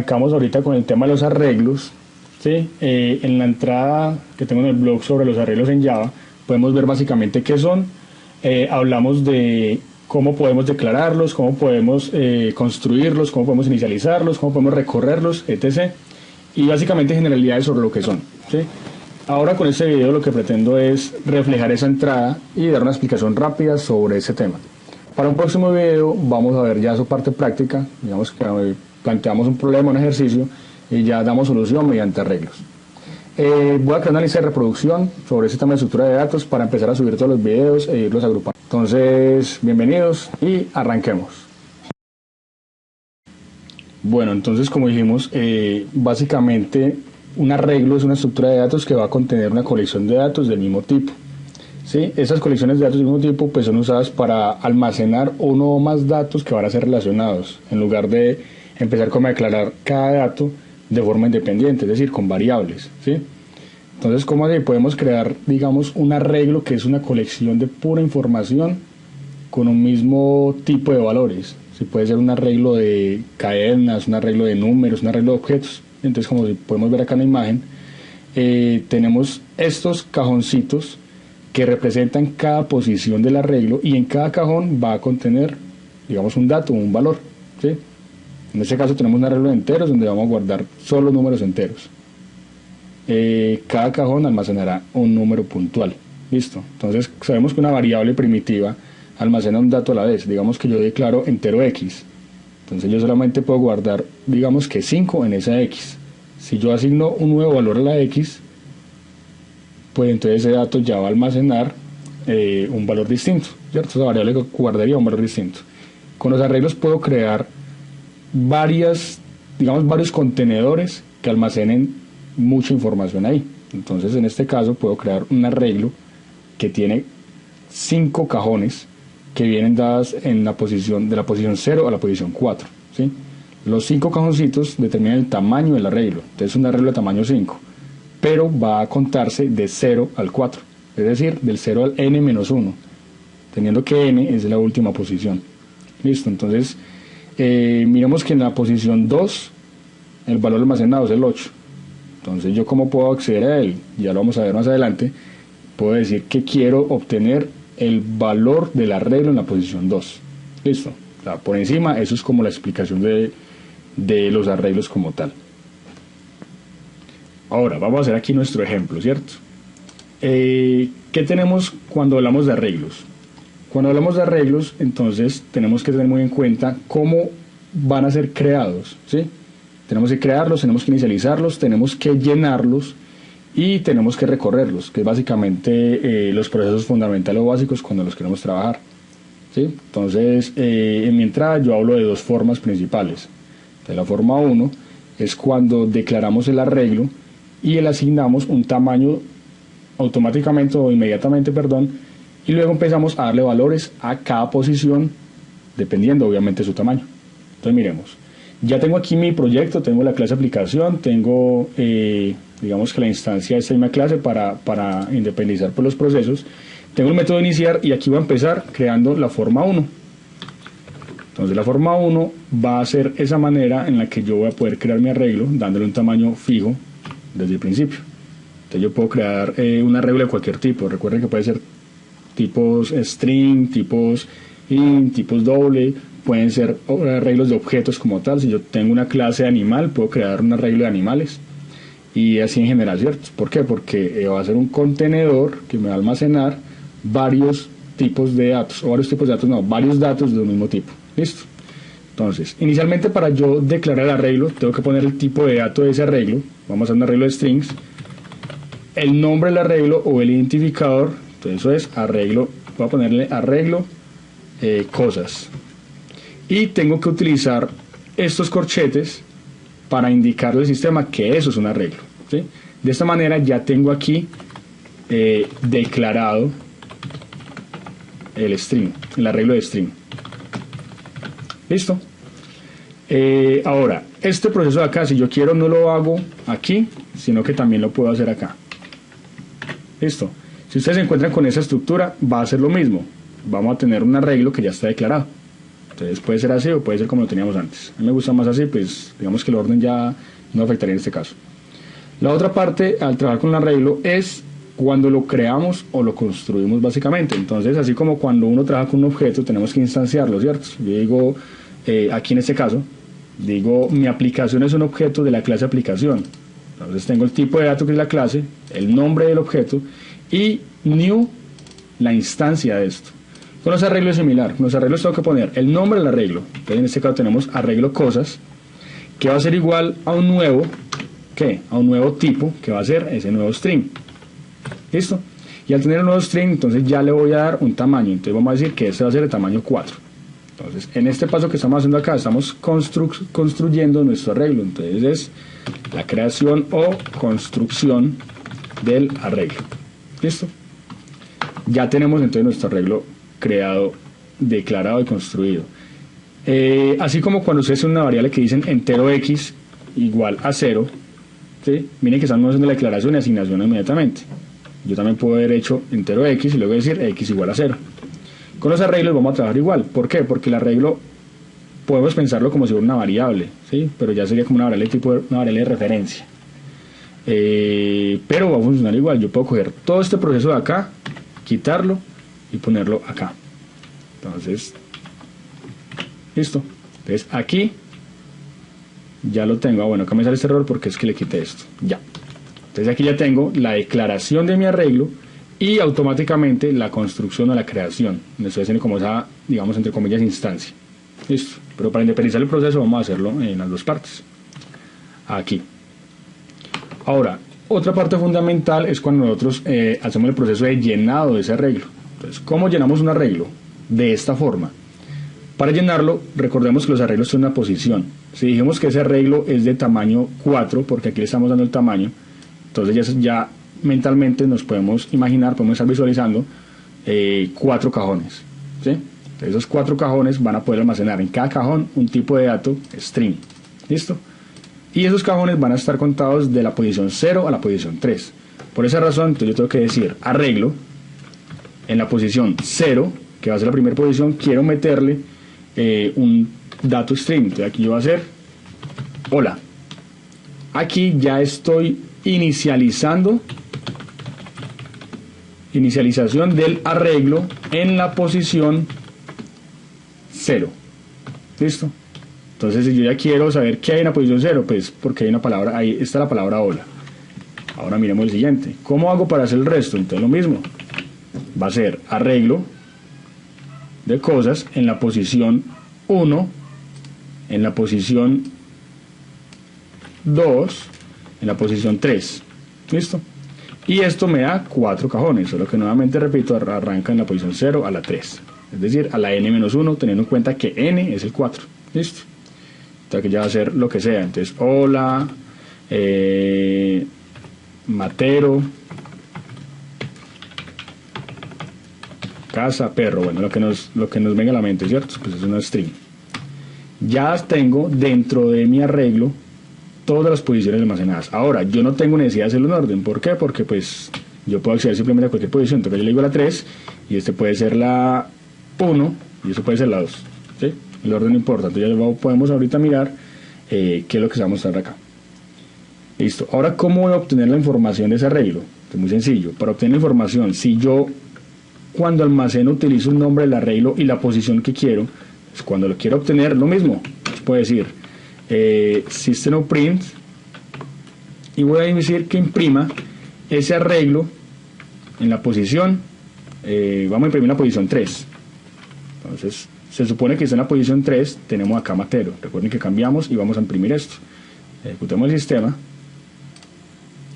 arrancamos ahorita con el tema de los arreglos, ¿sí? En la entrada que tengo en el blog sobre los arreglos en Java, podemos ver básicamente qué son. Hablamos de cómo podemos declararlos, cómo podemos construirlos, cómo podemos inicializarlos, cómo podemos recorrerlos, etc. Y básicamente generalidades sobre lo que son, ¿sí? Ahora con este video lo que pretendo es reflejar esa entrada y dar una explicación rápida sobre ese tema. Para un próximo video vamos a ver ya su parte práctica, digamos que planteamos un problema, un ejercicio y ya damos solución mediante arreglos. Voy a crear una lista de reproducción sobre ese tema de estructura de datos para empezar a subir todos los videos e irlos agrupando. Entonces, bienvenidos y arranquemos. Bueno, entonces como dijimos, básicamente un arreglo es una estructura de datos que va a contener una colección de datos del mismo tipo. ¿Sí? Esas colecciones de datos del mismo tipo pues, son usadas para almacenar uno o más datos que van a ser relacionados, en lugar de empezar como a declarar cada dato de forma independiente, es decir, con variables, ¿sí? Entonces, ¿cómo así? Podemos crear, digamos, un arreglo que es una colección de pura información con un mismo tipo de valores. ¿Sí? Puede ser un arreglo de cadenas, un arreglo de números, un arreglo de objetos. Entonces, como podemos ver acá en la imagen, tenemos estos cajoncitos que representan cada posición del arreglo y en cada cajón va a contener, digamos, un dato o un valor, ¿sí? En este caso tenemos un arreglo de enteros donde vamos a guardar solo números enteros. Cada cajón almacenará un número puntual. Listo. Entonces sabemos que una variable primitiva almacena un dato a la vez. Digamos que yo declaro entero x. Entonces yo solamente puedo guardar, digamos que 5 en esa x. Si yo asigno un nuevo valor a la x, pues entonces ese dato ya va a almacenar un valor distinto, ¿cierto? Esa variable que guardaría un valor distinto. Con los arreglos puedo crear varios contenedores que almacenen mucha información ahí. Entonces en este caso puedo crear un arreglo que tiene 5 cajones que vienen dadas en la posición de la posición 0 a la posición 4, ¿sí? Los 5 cajoncitos determinan el tamaño del arreglo. Entonces es un arreglo de tamaño 5, pero va a contarse de 0 al 4, es decir, del 0 al n-1, teniendo que n es la última posición. Listo, entonces miremos que en la posición 2 el valor almacenado es el 8. Entonces yo cómo puedo acceder a él, ya lo vamos a ver más adelante. Puedo decir que quiero obtener el valor del arreglo en la posición 2. Listo, o sea, por encima eso es como la explicación de los arreglos como tal. Ahora vamos a hacer aquí nuestro ejemplo, ¿cierto? ¿Qué tenemos cuando hablamos de arreglos? Cuando hablamos de arreglos, entonces tenemos que tener muy en cuenta cómo van a ser creados, ¿sí? Tenemos que crearlos, tenemos que inicializarlos, tenemos que llenarlos y tenemos que recorrerlos, que es básicamente los procesos fundamentales o básicos cuando los queremos trabajar, ¿sí? Entonces, en mi entrada yo hablo de dos formas principales. Entonces, la forma 1 es cuando declaramos el arreglo y le asignamos un tamaño automáticamente o inmediatamente, y luego empezamos a darle valores a cada posición dependiendo obviamente de su tamaño. Entonces miremos, ya tengo aquí mi proyecto, tengo la clase aplicación, tengo digamos que la instancia de esta misma clase para independizar por los procesos, tengo el método iniciar y aquí voy a empezar creando la forma 1. Entonces la forma 1 va a ser esa manera en la que yo voy a poder crear mi arreglo dándole un tamaño fijo desde el principio. Entonces yo puedo crear un arreglo de cualquier tipo. Recuerden que puede ser tipos string, tipos int, tipos doble, pueden ser arreglos de objetos como tal. Si yo tengo una clase de animal, puedo crear un arreglo de animales y así en general, ¿cierto? ¿Por qué? Porque va a ser un contenedor que me va a almacenar varios tipos de datos, o varios tipos de datos, no, varios datos de un mismo tipo. ¿Listo? Entonces, inicialmente para yo declarar el arreglo, tengo que poner el tipo de dato de ese arreglo. Vamos a hacer un arreglo de strings, el nombre del arreglo o el identificador. Entonces eso es arreglo, voy a ponerle arreglo cosas. Y tengo que utilizar estos corchetes para indicarle al sistema que eso es un arreglo, ¿sí? De esta manera ya tengo aquí declarado el string, el arreglo de string. ¿Listo? Ahora, este proceso de acá, si yo quiero, no lo hago aquí, sino que también lo puedo hacer acá. ¿Listo? Si ustedes se encuentran con esa estructura, va a ser lo mismo. Vamos a tener un arreglo que ya está declarado. Entonces puede ser así o puede ser como lo teníamos antes. A mí me gusta más así, pues digamos que el orden ya no afectaría en este caso. La otra parte al trabajar con el arreglo es cuando lo creamos o lo construimos básicamente. Entonces, así como cuando uno trabaja con un objeto, tenemos que instanciarlo, ¿cierto? Yo digo, aquí en este caso, digo, mi aplicación es un objeto de la clase aplicación. Entonces tengo el tipo de dato que es la clase, el nombre del objeto y new, la instancia de esto. Con los arreglos es similar. Con los arreglos tengo que poner el nombre del arreglo. Entonces en este caso tenemos arreglo cosas, que va a ser igual a un nuevo, ¿qué? A un nuevo tipo, que va a ser ese nuevo string. ¿Listo? Y al tener un nuevo string, entonces ya le voy a dar un tamaño. Entonces vamos a decir que este va a ser de tamaño 4. Entonces, en este paso que estamos haciendo acá, estamos construyendo nuestro arreglo. Entonces es la creación o construcción del arreglo. ¿Listo? Ya tenemos entonces nuestro arreglo creado, declarado y construido. Así como cuando ustedes hacen una variable que dicen entero x igual a 0, ¿sí? Miren que estamos haciendo la declaración y asignación inmediatamente. Yo también puedo haber hecho entero x y luego decir x igual a 0. Con los arreglos vamos a trabajar igual. ¿Por qué? Porque el arreglo podemos pensarlo como si fuera una variable, ¿sí? Pero ya sería como una variable tipo una variable de referencia. Pero va a funcionar igual. Yo puedo coger todo este proceso de acá, quitarlo y ponerlo acá. Entonces, listo. Entonces aquí ya lo tengo. Bueno, acá me sale este error porque es que le quité esto. Ya. Entonces aquí ya tengo la declaración de mi arreglo y automáticamente la construcción o la creación. Me estoy haciendo como esa, digamos, entre comillas, instancia. Listo. Pero para independizar el proceso vamos a hacerlo en las dos partes. Aquí. Ahora, otra parte fundamental es cuando nosotros hacemos el proceso de llenado de ese arreglo. Entonces, ¿cómo llenamos un arreglo? De esta forma. Para llenarlo, recordemos que los arreglos tienen una posición. Si dijimos que ese arreglo es de tamaño 4, porque aquí le estamos dando el tamaño, entonces ya mentalmente nos podemos imaginar, podemos estar visualizando 4 cajones, ¿sí? Entonces, esos 4 cajones van a poder almacenar en cada cajón un tipo de dato string. ¿Listo? Y esos cajones van a estar contados de la posición 0 a la posición 3. Por esa razón, entonces yo tengo que decir arreglo en la posición 0, que va a ser la primera posición, quiero meterle un dato string. Entonces aquí yo voy a hacer hola. Aquí ya estoy inicialización del arreglo en la posición 0. ¿Listo? Entonces si yo ya quiero saber qué hay en la posición 0, pues porque hay una palabra, ahí está la palabra hola. Ahora miremos el siguiente. ¿Cómo hago para hacer el resto? Entonces lo mismo. Va a ser arreglo de cosas en la posición 1, en la posición 2, en la posición 3. ¿Listo? Y esto me da 4 cajones, solo que nuevamente repito, arranca en la posición 0 a la 3. Es decir, a la n-1, teniendo en cuenta que n es el 4. ¿Listo? Entonces aquí ya va a ser lo que sea. Entonces, hola, matero, casa, perro, bueno, lo que nos venga a la mente, ¿cierto? Pues es una string. Ya tengo dentro de mi arreglo todas las posiciones almacenadas. Ahora, yo no tengo necesidad de hacerlo en orden. ¿Por qué? Porque pues yo puedo acceder simplemente a cualquier posición. Entonces yo le digo la 3 y este puede ser la 1 y eso puede ser la 2. ¿Sí? El orden no importa. Entonces ya podemos ahorita mirar qué es lo que se va a mostrar acá. Listo. Ahora, ¿cómo voy a obtener la información de ese arreglo? Es muy sencillo. Para obtener la información, si yo cuando almaceno utilizo un nombre del arreglo y la posición que quiero, pues cuando lo quiero obtener, lo mismo. Puedo decir system.print y voy a decir que imprima ese arreglo en la posición, vamos a imprimir la posición 3. Entonces, se supone que está en la posición 3, tenemos acá matero. Recuerden que cambiamos y vamos a imprimir esto. Ejecutemos el sistema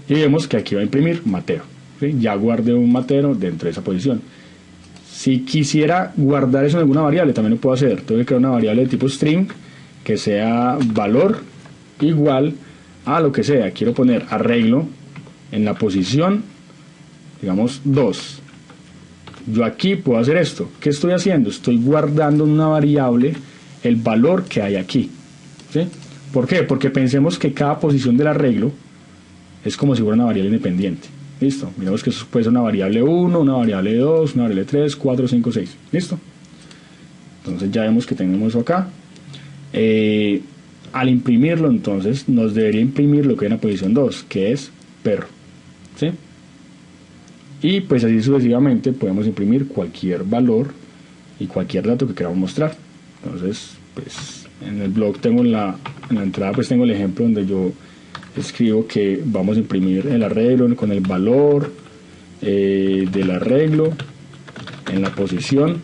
y vemos que aquí va a imprimir matero. ¿Sí? Ya guardé un matero dentro de esa posición. Si quisiera guardar eso en alguna variable, también lo puedo hacer. Tengo que crear una variable de tipo string que sea valor igual a lo que sea. Quiero poner arreglo en la posición, digamos, 2. Yo aquí puedo hacer esto. ¿Qué estoy haciendo? Estoy guardando en una variable el valor que hay aquí. ¿Sí? ¿Por qué? Porque pensemos que cada posición del arreglo es como si fuera una variable independiente. ¿Listo? Miremos que eso puede ser una variable 1, una variable 2, una variable 3, 4, 5, 6. ¿Listo? Entonces ya vemos que tenemos eso acá. Al imprimirlo, entonces nos debería imprimir lo que hay en la posición 2, que es perro, ¿sí? Y pues así sucesivamente podemos imprimir cualquier valor y cualquier dato que queramos mostrar. Entonces, pues en el blog tengo en la entrada, pues tengo el ejemplo donde yo escribo que vamos a imprimir el arreglo con el valor del arreglo en la posición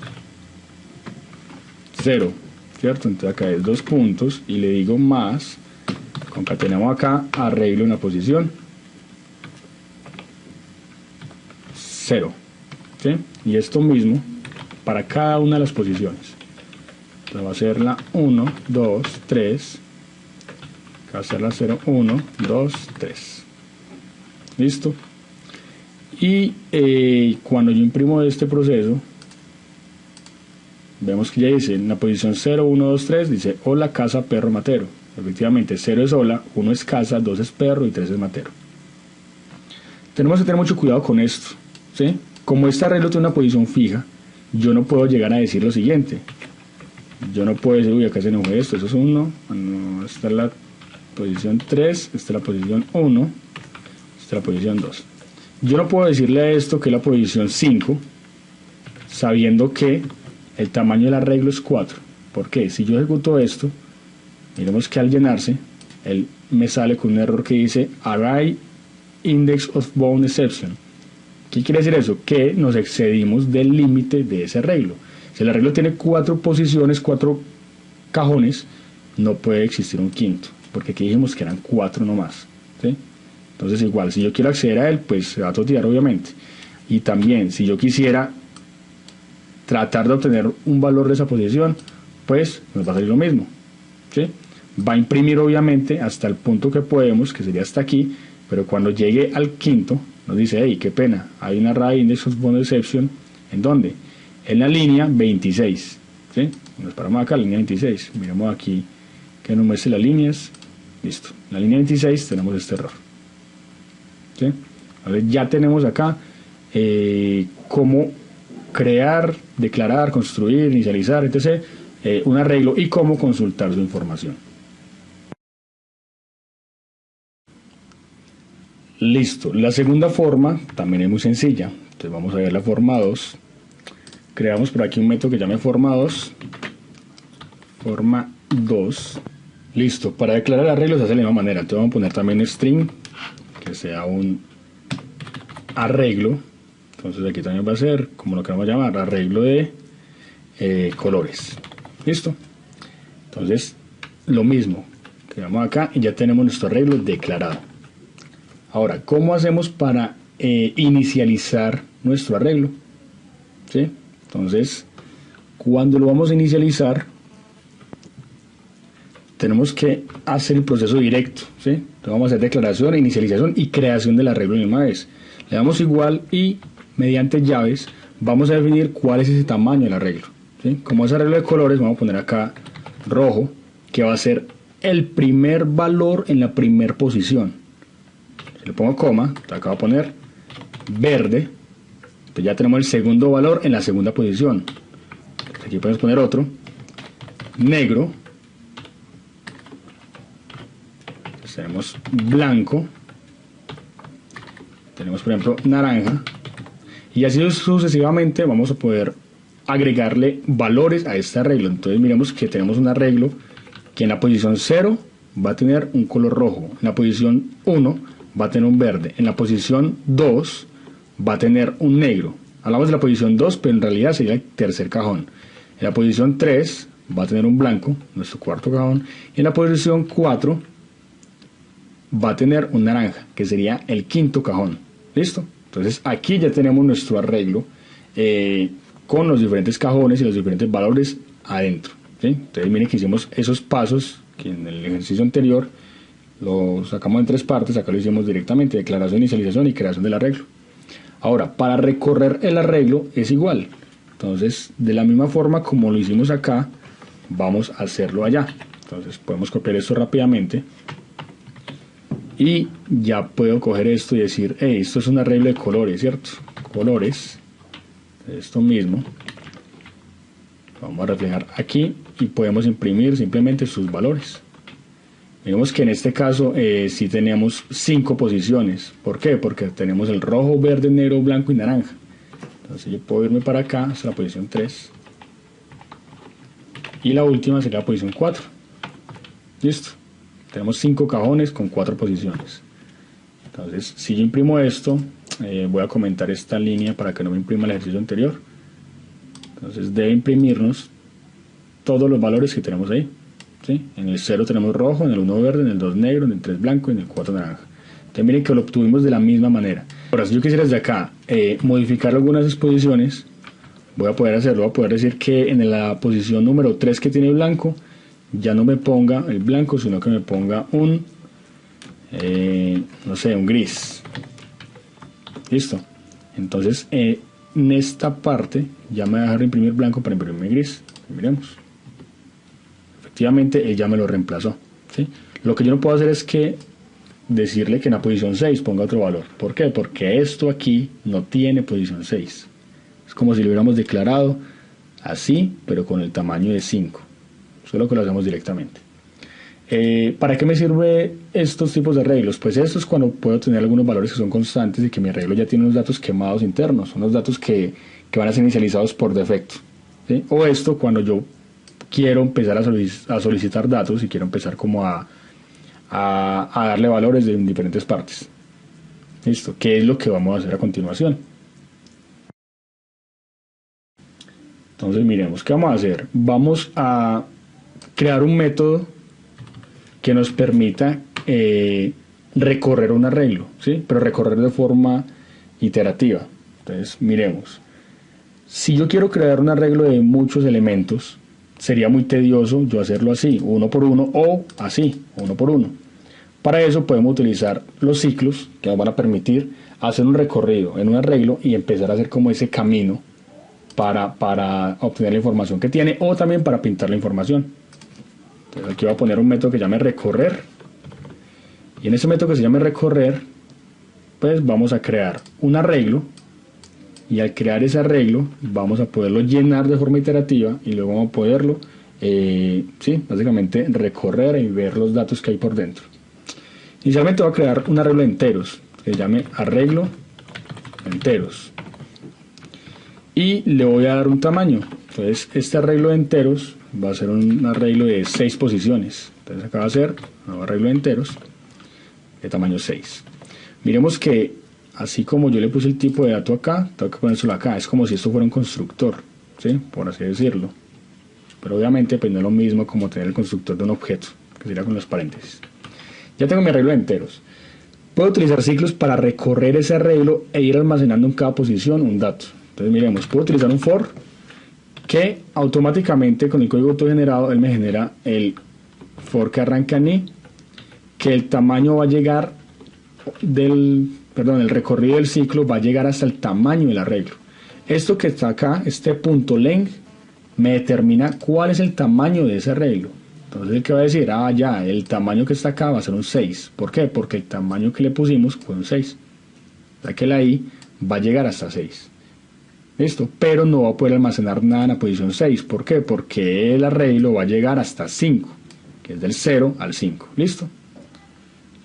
0, ¿cierto? Entonces acá es 2 puntos y le digo más, concatenamos acá arreglo en la posición 0, ¿sí? Y esto mismo para cada una de las posiciones. Entonces va a ser la 1, 2, 3, acá va a ser la 0, 1, 2, 3. ¿Listo? Y cuando yo imprimo este proceso, vemos que ya dice en la posición 0, 1, 2, 3, dice hola casa perro matero. Efectivamente 0 es hola, 1 es casa, 2 es perro y 3 es matero. Tenemos que tener mucho cuidado con esto, ¿sí? Como este arreglo tiene una posición fija, yo no puedo llegar a decir lo siguiente. Yo no puedo decir, uy, acá se enojó esto, eso es 1, no, esta es la posición 3, esta es la posición 1, esta es la posición 2. Yo no puedo decirle a esto que es la posición 5, sabiendo que el tamaño del arreglo es 4. ¿Por qué? Si yo ejecuto esto, miremos que al llenarse, él me sale con un error que dice Array Index of Bound Exception. ¿Qué quiere decir eso? Que nos excedimos del límite de ese arreglo. Si el arreglo tiene 4 posiciones, 4 cajones, no puede existir un quinto, porque aquí dijimos que eran 4 nomás, ¿sí? Entonces igual, si yo quiero acceder a él, pues se va a totear obviamente. Y también, si yo quisiera tratar de obtener un valor de esa posición, pues nos va a salir lo mismo, ¿sí? Va a imprimir obviamente hasta el punto que podemos, que sería hasta aquí, pero cuando llegue al quinto, nos dice, hey, qué pena, hay una array index of bound exception, ¿en dónde? En la línea 26, ¿sí? Nos paramos acá, línea 26, miramos aquí que nos muestre las líneas, listo, en la línea 26 tenemos este error, ¿sí? Ahora ya tenemos acá cómo crear, declarar, construir, inicializar, etc., un arreglo y cómo consultar su información. Listo, la segunda forma también es muy sencilla. Entonces vamos a ver la forma 2. Creamos por aquí un método que llame forma 2. Forma 2. Listo, para declarar el arreglo se hace de la misma manera. Entonces vamos a poner también string, que sea un arreglo. Entonces aquí también va a ser, como lo queramos llamar, arreglo de colores. Listo. Entonces, lo mismo. Creamos acá y ya tenemos nuestro arreglo declarado. Ahora, ¿cómo hacemos para inicializar nuestro arreglo? ¿Sí? Entonces, cuando lo vamos a inicializar, tenemos que hacer el proceso directo, ¿sí? Entonces vamos a hacer declaración, inicialización y creación del arreglo de la misma vez. Le damos igual y mediante llaves vamos a definir cuál es ese tamaño del arreglo, ¿sí? Como es arreglo de colores, vamos a poner acá rojo, que va a ser el primer valor en la primera posición. Si le pongo coma, acá va a poner verde, entonces ya tenemos el segundo valor en la segunda posición. Aquí podemos poner otro, negro, entonces tenemos blanco, tenemos por ejemplo naranja, y así sucesivamente vamos a poder agregarle valores a este arreglo. Entonces miremos que tenemos un arreglo que en la posición 0 va a tener un color rojo, en la posición 1 va a tener un verde, en la posición 2 va a tener un negro. Hablamos de la posición 2, pero en realidad sería el tercer cajón. En la posición 3 va a tener un blanco, nuestro cuarto cajón, y en la posición 4 va a tener un naranja, que sería el quinto cajón. ¿Listo? Entonces aquí ya tenemos nuestro arreglo con los diferentes cajones y los diferentes valores adentro, ¿sí? Entonces miren que hicimos esos pasos que en el ejercicio anterior lo sacamos en 3 partes, acá lo hicimos directamente, declaración, inicialización y creación del arreglo. Ahora, para recorrer el arreglo es igual. Entonces, de la misma forma como lo hicimos acá, vamos a hacerlo allá. Entonces, podemos copiar esto rápidamente. Y ya puedo coger esto y decir, hey, esto es un arreglo de colores, ¿cierto? Colores. Esto mismo. Vamos a reflejar aquí y podemos imprimir simplemente sus valores. Vemos que en este caso sí tenemos 5 posiciones. ¿Por qué? Porque tenemos el rojo, verde, negro, blanco y naranja. Entonces yo puedo irme para acá hasta la posición 3. Y la última sería la posición 4. Listo. Tenemos 5 cajones con 4 posiciones. Entonces si yo imprimo esto, voy a comentar esta línea para que no me imprima el ejercicio anterior. Entonces debe imprimirnos todos los valores que tenemos ahí. ¿Sí? En el 0 tenemos rojo, en el 1 verde, en el 2 negro, en el 3 blanco y en el 4 naranja. Entonces miren que lo obtuvimos de la misma manera. Ahora si yo quisiera desde acá modificar algunas exposiciones, voy a poder hacerlo. Voy a poder decir que en la posición número 3 que tiene blanco, ya no me ponga el blanco, sino que me ponga un no sé, un gris. Listo. Entonces en esta parte ya me va a dejar de imprimir blanco para imprimir gris. Miremos. Efectivamente él ya me lo reemplazó, ¿sí? Lo que yo no puedo hacer es que decirle que en la posición 6 ponga otro valor. ¿Por qué? Porque esto aquí no tiene posición 6. Es como si lo hubiéramos declarado así, pero con el tamaño de 5. Solo que lo hacemos directamente. ¿Para qué me sirve estos tipos de arreglos? Pues esto es cuando puedo tener algunos valores que son constantes y que mi arreglo ya tiene unos datos quemados internos, unos datos que van a ser inicializados por defecto, ¿sí? O esto cuando yo quiero empezar a solicitar datos y quiero empezar como a darle valores de diferentes partes. Listo, ¿qué es lo que vamos a hacer a continuación? Entonces miremos, ¿qué vamos a hacer? Vamos a crear un método que nos permita recorrer un arreglo, ¿sí? Pero recorrer de forma iterativa. Entonces miremos, si yo quiero crear un arreglo de muchos elementos, sería muy tedioso yo hacerlo así, uno por uno, o así, uno por uno. Para eso podemos utilizar los ciclos que nos van a permitir hacer un recorrido en un arreglo y empezar a hacer como ese camino para obtener la información que tiene, o también para pintar la información. Entonces aquí voy a poner un método que llame recorrer, y en ese método que se llame recorrer pues vamos a crear un arreglo, y al crear ese arreglo vamos a poderlo llenar de forma iterativa y luego vamos a poderlo sí, básicamente recorrer y ver los datos que hay por dentro. Inicialmente voy a crear un arreglo de enteros que se llame arreglo enteros y le voy a dar un tamaño. Entonces este arreglo de enteros va a ser un arreglo de 6 posiciones. Entonces acá va a ser un nuevo arreglo de enteros de tamaño 6. Miremos que así como yo le puse el tipo de dato acá, tengo que ponérselo acá. Es como si esto fuera un constructor, ¿sí? Por así decirlo. Pero obviamente pues no es lo mismo como tener el constructor de un objeto, que sería con los paréntesis. Ya tengo mi arreglo de enteros. Puedo utilizar ciclos para recorrer ese arreglo e ir almacenando en cada posición un dato. Entonces miremos, puedo utilizar un for que automáticamente con el código autogenerado él me genera el for que arranca en i, que el tamaño va a llegar el recorrido del ciclo va a llegar hasta el tamaño del arreglo. Esto que está acá, este punto length, me determina cuál es el tamaño de ese arreglo. Entonces el que va a decir, ya, el tamaño que está acá va a ser un 6. ¿Por qué? Porque el tamaño que le pusimos fue un 6. O sea que la i va a llegar hasta 6. ¿Listo? Pero no va a poder almacenar nada en la posición 6. ¿Por qué? Porque el arreglo va a llegar hasta 5, que es del 0 al 5. ¿Listo?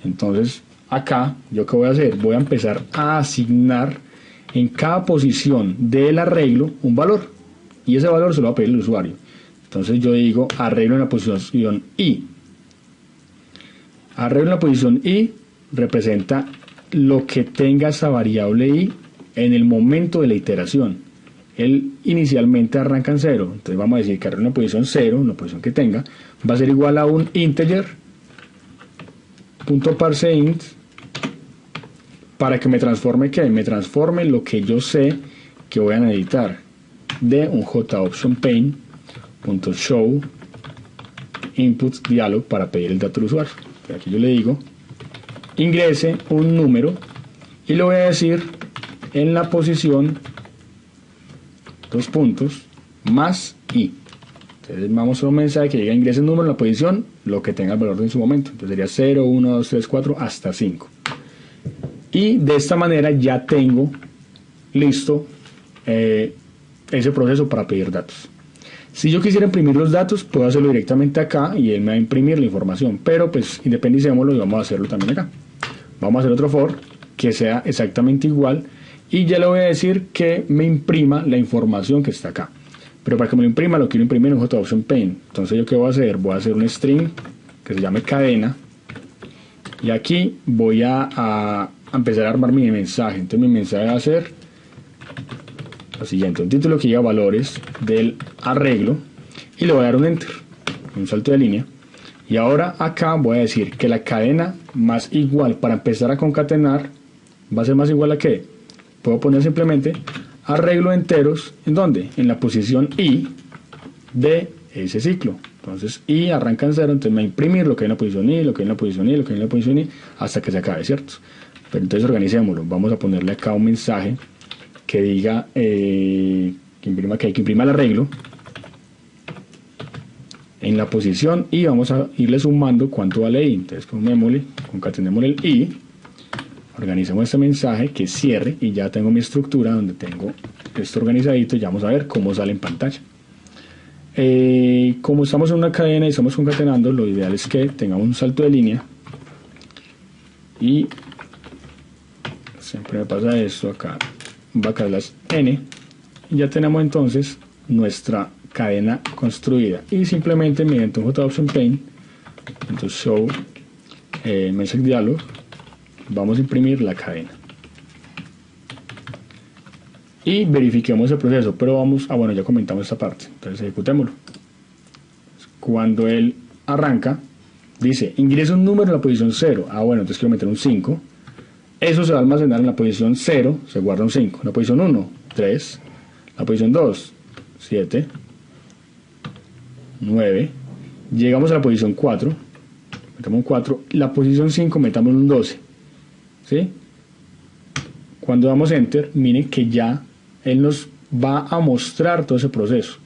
Entonces acá, ¿yo qué voy a hacer? Voy a empezar a asignar en cada posición del arreglo un valor. Y ese valor se lo va a pedir el usuario. Entonces yo digo arreglo en la posición i. Arreglo en la posición i representa lo que tenga esa variable i en el momento de la iteración. Él inicialmente arranca en 0. Entonces vamos a decir que arreglo en la posición 0, una posición que tenga, va a ser igual a un integer .parseInt para que me transforme ¿qué? Me transforme lo que yo sé que voy a necesitar de un jOptionPane.show input dialog para pedir el dato del usuario. Aquí yo le digo ingrese un número y le voy a decir en la posición más i. Entonces vamos a un mensaje que llega ingrese el número en la posición, lo que tenga el valor en su momento. Entonces sería 0, 1, 2, 3, 4 hasta 5. Y de esta manera ya tengo listo ese proceso para pedir datos. Si yo quisiera imprimir los datos, puedo hacerlo directamente acá y él me va a imprimir la información, pero pues independicémoslo y vamos a hacerlo también acá. Vamos a hacer otro for que sea exactamente igual y ya le voy a decir que me imprima la información que está acá. Pero para que me lo imprima, lo quiero imprimir en JOptionPaint. Entonces, ¿yo qué voy a hacer? Voy a hacer un string que se llame cadena. Y aquí voy a empezar a armar mi mensaje. Entonces, mi mensaje va a ser lo siguiente: un título que diga valores del arreglo. Y le voy a dar un enter, un salto de línea. Y ahora acá voy a decir que la cadena más igual para empezar a concatenar va a ser más igual a ¿qué? Puedo poner simplemente arreglo enteros, ¿en dónde? En la posición I de ese ciclo. Entonces I arranca en 0, entonces me va a imprimir lo que hay en la posición I, lo que hay en la posición I, lo que hay en la posición I, hasta que se acabe, ¿cierto? Pero entonces organicémoslo. Vamos a ponerle acá un mensaje que diga que imprima el arreglo en la posición y vamos a irle sumando cuánto vale I. Entonces concatenémosle el I, organizamos este mensaje que cierre y ya tengo mi estructura donde tengo esto organizadito y ya vamos a ver cómo sale en pantalla. Como estamos en una cadena y estamos concatenando, lo ideal es que tengamos un salto de línea y siempre me pasa esto acá, va a caer las N y ya tenemos entonces nuestra cadena construida y simplemente mediante un JOptionPaint, entonces show message dialog, vamos a imprimir la cadena y verifiquemos el proceso, pero vamos bueno, ya comentamos esta parte, entonces ejecutémoslo. Cuando él arranca dice ingresa un número en la posición 0, bueno, entonces quiero meter un 5, eso se va a almacenar en la posición 0, se guarda un 5, en la posición 1, 3, la posición 2, 7, 9, llegamos a la posición 4, metamos un 4, la posición 5 metamos un 12, ¿sí? Cuando damos enter, miren que ya él nos va a mostrar todo ese proceso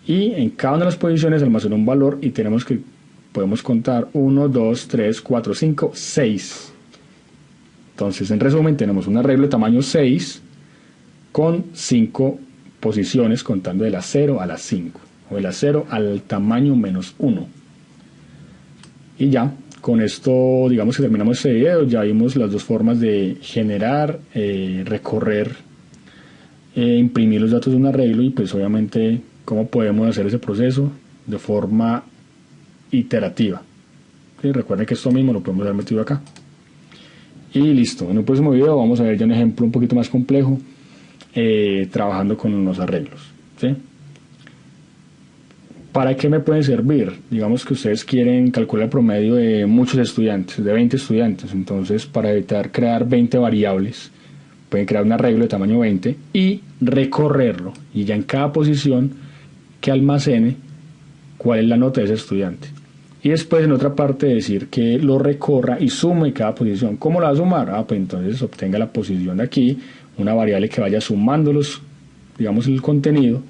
y en cada una de las posiciones almacena un valor y podemos contar 1, 2, 3, 4, 5, 6. Entonces, en resumen, tenemos un arreglo de tamaño 6 con 5 posiciones contando de la 0 a la 5 o de la 0 al tamaño menos 1. Y ya, con esto digamos que terminamos este video. Ya vimos las dos formas de generar, recorrer, imprimir los datos de un arreglo y pues obviamente cómo podemos hacer ese proceso de forma iterativa. ¿Sí? Recuerden que esto mismo lo podemos haber metido acá. Y listo, en un próximo video vamos a ver ya un ejemplo un poquito más complejo trabajando con los arreglos, ¿sí? ¿Para qué me pueden servir? Digamos que ustedes quieren calcular el promedio de muchos estudiantes, de 20 estudiantes, entonces para evitar crear 20 variables pueden crear un arreglo de tamaño 20 y recorrerlo y ya en cada posición que almacene cuál es la nota de ese estudiante. Y después en otra parte decir que lo recorra y sume cada posición. ¿Cómo lo va a sumar? Pues entonces obtenga la posición de aquí, una variable que vaya sumándolos, digamos el contenido,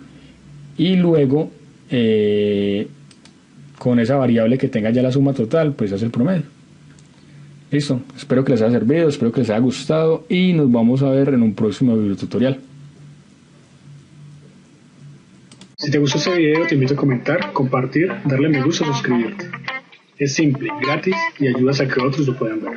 y luego con esa variable que tenga ya la suma total, pues hace el promedio. Listo, espero que les haya servido, espero que les haya gustado y nos vamos a ver en un próximo video tutorial. Si te gustó este video, te invito a comentar, compartir, darle me gusta, suscribirte. Es simple, gratis y ayudas a que otros lo puedan ver.